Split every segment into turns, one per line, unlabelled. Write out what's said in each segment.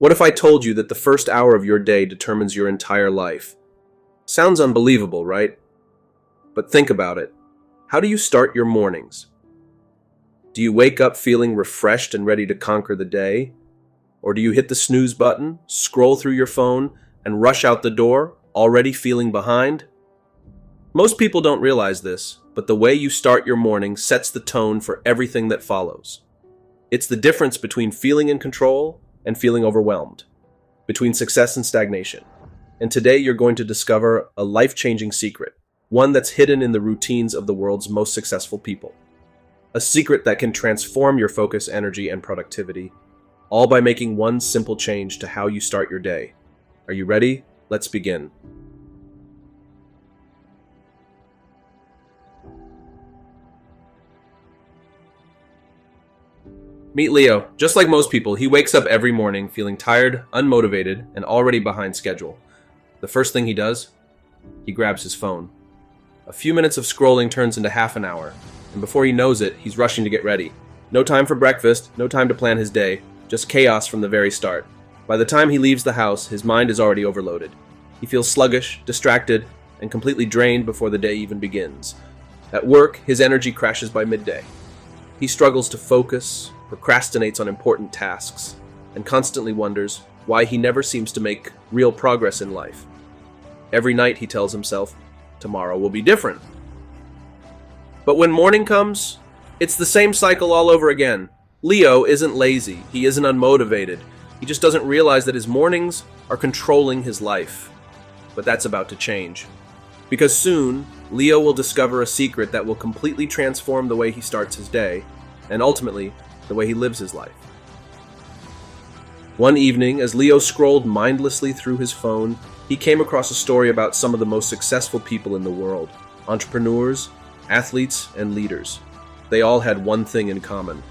What if I told you that the first hour of your day determines your entire life? Sounds unbelievable, right? But think about it. How do you start your mornings? Do you wake up feeling refreshed and ready to conquer the day? Or do you hit the snooze button, scroll through your phone, and rush out the door, already feeling behind? Most people don't realize this, but the way you start your morning sets the tone for everything that follows. It's the difference between feeling in control and feeling overwhelmed, between success and stagnation. And today you're going to discover a life-changing secret, one that's hidden in the routines of the world's most successful people. A secret that can transform your focus, energy, and productivity, all by making one simple change to how you start your day. Are you ready? Let's begin. Meet Leo. Just like most people, he wakes up every morning feeling tired, unmotivated, and already behind schedule. The first thing he does? He grabs his phone. A few minutes of scrolling turns into half an hour, and before he knows it, he's rushing to get ready. No time for breakfast, no time to plan his day, just chaos from the very start. By the time he leaves the house, his mind is already overloaded. He feels sluggish, distracted, and completely drained before the day even begins. At work, his energy crashes by midday. He struggles to focus, procrastinates on important tasks, and constantly wonders why he never seems to make real progress in life. Every night he tells himself, tomorrow will be different. But when morning comes, it's the same cycle all over again. Leo isn't lazy, he isn't unmotivated, he just doesn't realize that his mornings are controlling his life. But that's about to change. Because soon, Leo will discover a secret that will completely transform the way he starts his day, and ultimately, the way he lives his life. One evening, as Leo scrolled mindlessly through his phone, he came across a story about some of the most successful people in the world. Entrepreneurs, athletes, and leaders. They all had one thing in common: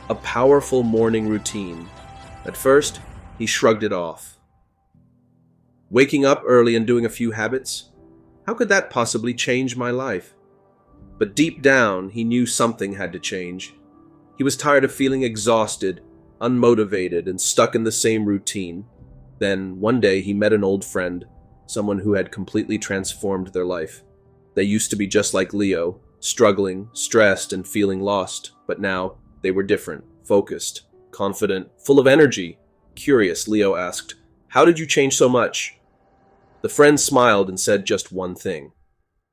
a powerful morning routine. At first, he shrugged it off. Waking up early and doing a few habits? How could that possibly change my life? But deep down, he knew something had to change. He was tired of feeling exhausted, unmotivated, and stuck in the same routine. Then, one day, he met an old friend, someone who had completely transformed their life. They used to be just like Leo, struggling, stressed, and feeling lost, but now they were different, focused, confident, full of energy. Curious, Leo asked, "How did you change so much?" The friend smiled and said just one thing: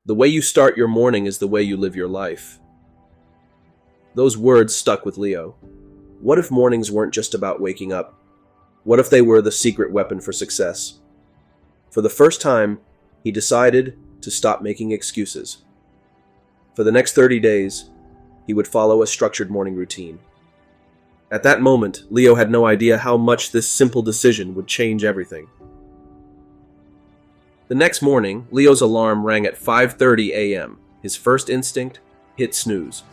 "The way you start your morning is the way you live your life." Those words stuck with Leo. What if mornings weren't just about waking up? What if they were the secret weapon for success? For the first time, he decided to stop making excuses. For the next 30 days, he would follow a structured morning routine. At that moment, Leo had no idea how much this simple decision would change everything. The next morning, Leo's alarm rang at 5:30 a.m. His first instinct? Hit snooze.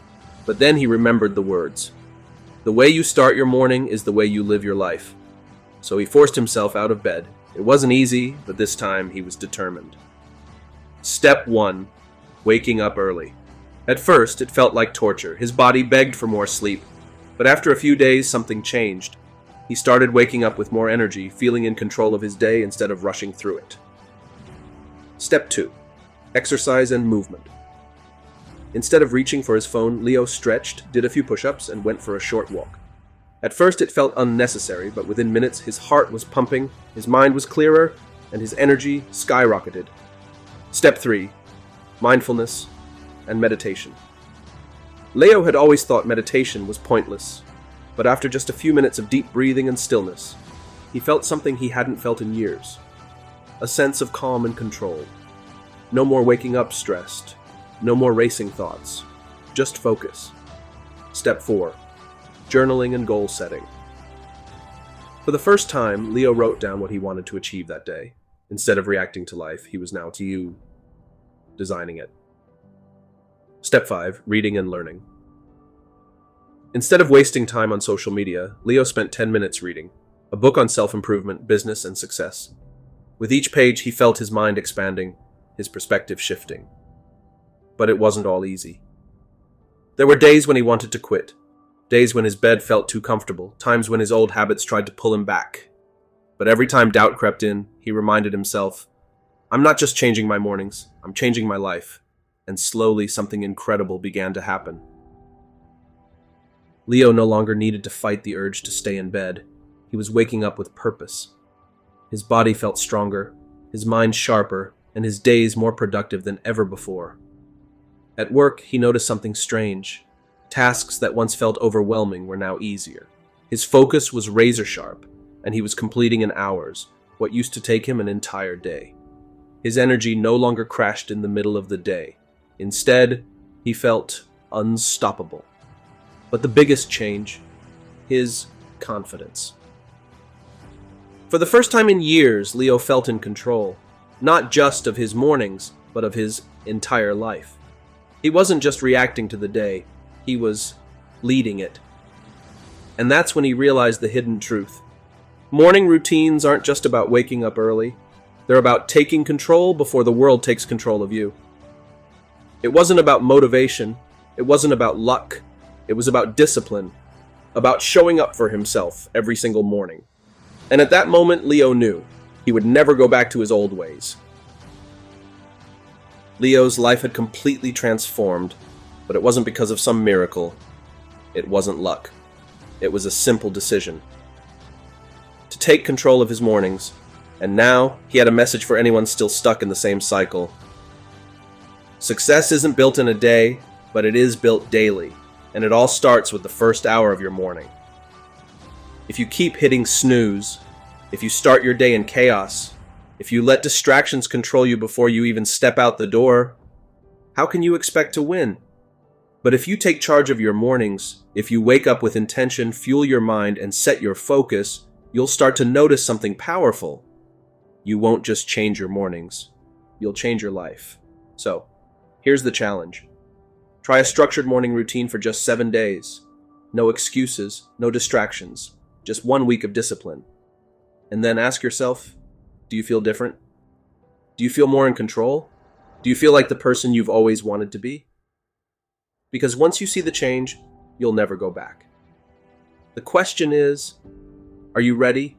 But then he remembered the words. The way you start your morning is the way you live your life. So he forced himself out of bed. It wasn't easy, but this time he was determined. Step 1. Waking up early. At first, it felt like torture. His body begged for more sleep. But after a few days, something changed. He started waking up with more energy, feeling in control of his day instead of rushing through it. Step 2. Exercise and movement. Instead of reaching for his phone, Leo stretched, did a few push-ups, and went for a short walk. At first it felt unnecessary, but within minutes his heart was pumping, his mind was clearer, and his energy skyrocketed. Step 3. Mindfulness and meditation. Leo had always thought meditation was pointless, but after just a few minutes of deep breathing and stillness, he felt something he hadn't felt in years. A sense of calm and control. No more waking up stressed. No more racing thoughts. Just focus. Step 4. Journaling and goal setting. For the first time, Leo wrote down what he wanted to achieve that day. Instead of reacting to life, he was now designing it. Step 5. Reading and learning. Instead of wasting time on social media, Leo spent 10 minutes reading. A book on self-improvement, business, and success. With each page, he felt his mind expanding, his perspective shifting. But it wasn't all easy. There were days when he wanted to quit, days when his bed felt too comfortable, times when his old habits tried to pull him back. But every time doubt crept in, he reminded himself, I'm not just changing my mornings, I'm changing my life. And slowly something incredible began to happen. Leo no longer needed to fight the urge to stay in bed. He was waking up with purpose. His body felt stronger, his mind sharper, and his days more productive than ever before. At work, he noticed something strange. Tasks that once felt overwhelming were now easier. His focus was razor sharp, and he was completing in hours what used to take him an entire day. His energy no longer crashed in the middle of the day. Instead, he felt unstoppable. But the biggest change, his confidence. For the first time in years, Leo felt in control, not just of his mornings, but of his entire life. He wasn't just reacting to the day, he was leading it. And that's when he realized the hidden truth. Morning routines aren't just about waking up early. They're about taking control before the world takes control of you. It wasn't about motivation. It wasn't about luck. It was about discipline, about showing up for himself every single morning. And at that moment, Leo knew he would never go back to his old ways. Leo's life had completely transformed, but it wasn't because of some miracle. It wasn't luck. It was a simple decision. To take control of his mornings, and now he had a message for anyone still stuck in the same cycle. Success isn't built in a day, but it is built daily, and it all starts with the first hour of your morning. If you keep hitting snooze, if you start your day in chaos, if you let distractions control you before you even step out the door, how can you expect to win? But if you take charge of your mornings, if you wake up with intention, fuel your mind, and set your focus, you'll start to notice something powerful. You won't just change your mornings, you'll change your life. So, here's the challenge. Try a structured morning routine for just 7 days. No excuses, no distractions, just 1 week of discipline. And then ask yourself, do you feel different? Do you feel more in control? Do you feel like the person you've always wanted to be? Because once you see the change, you'll never go back. The question is, are you ready?